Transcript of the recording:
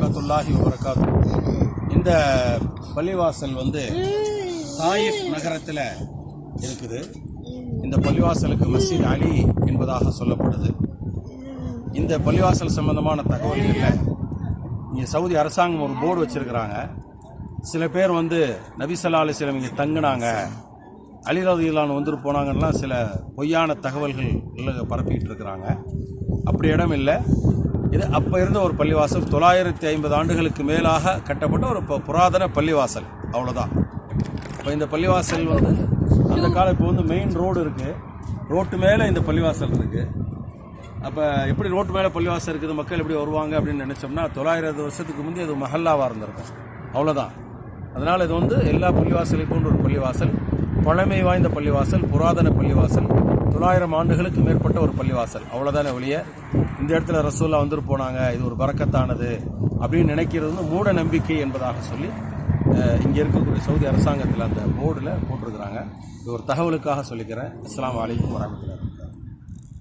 வரஹ்மத்துல்லாஹி வபரகாத்துஹு. இந்த பள்ளிவாசல் தாயிஃப் நகரத்தில் இருக்குது. இந்த பள்ளிவாசலுக்கு மஸ்ஜித் அலி என்பதாக சொல்லப்படுது. இந்த பள்ளிவாசல் சம்பந்தமான தகவல்களில் இங்கே சவுதி அரசாங்கம் ஒரு போர்டு வச்சுருக்கிறாங்க. சில பேர் நபி ஸல்லல்லாஹு அலைஹி வஸல்லம் இங்கே தங்கினாங்க, அலி ரலியல்லாஹு அன்ஹு வந்துட்டு போனாங்கன்னா சில பொய்யான தகவல்கள் பரப்பிக்கிட்டு இருக்கிறாங்க. அப்படி இடம் இல்லை. இது அப்போ இருந்த ஒரு பள்ளிவாசல், 950 ஆண்டுகளுக்கு மேலாக கட்டப்பட்ட ஒரு புராதன பள்ளிவாசல், அவ்வளோதான். இப்போ இந்த பள்ளிவாசல் அந்த காலம் இப்போ மெயின் ரோடு இருக்குது, ரோட்டு மேலே இந்த பள்ளிவாசல் இருக்குது. அப்போ எப்படி ரோட்டு மேலே பள்ளிவாசல் இருக்குது, மக்கள் எப்படி வருவாங்க அப்படின்னு நினச்சோம்னா 900 வருஷத்துக்கு முந்தைய அது மஹல்லாவாக இருந்திருக்கும், அவ்வளோதான். அதனால் இது எல்லா பள்ளிவாசலையும் போன்ற ஒரு பள்ளிவாசல், பழமை வாய்ந்த பள்ளிவாசல், புராதன பள்ளிவாசல், 900 ஆண்டுகளுக்கு மேற்பட்ட ஒரு பள்ளிவாசல், அவ்வளோதானே ஒழிய இந்த இடத்துல ரசூலுல்லாஹ் வந்துட்டு போனாங்க, இது ஒரு பரக்கத்தானது அப்படின்னு நினைக்கிறது மூட நம்பிக்கை என்பதாக சொல்லி இங்கே இருக்கக்கூடிய சவுதி அரசாங்கத்தில் அந்த போர்டில் போட்டிருக்கிறாங்க. இது ஒரு தகவலுக்காக சொல்லிக்கிறேன். அஸ்ஸலாமு அலைக்கும் வரஹ்மத்துல்லாஹி.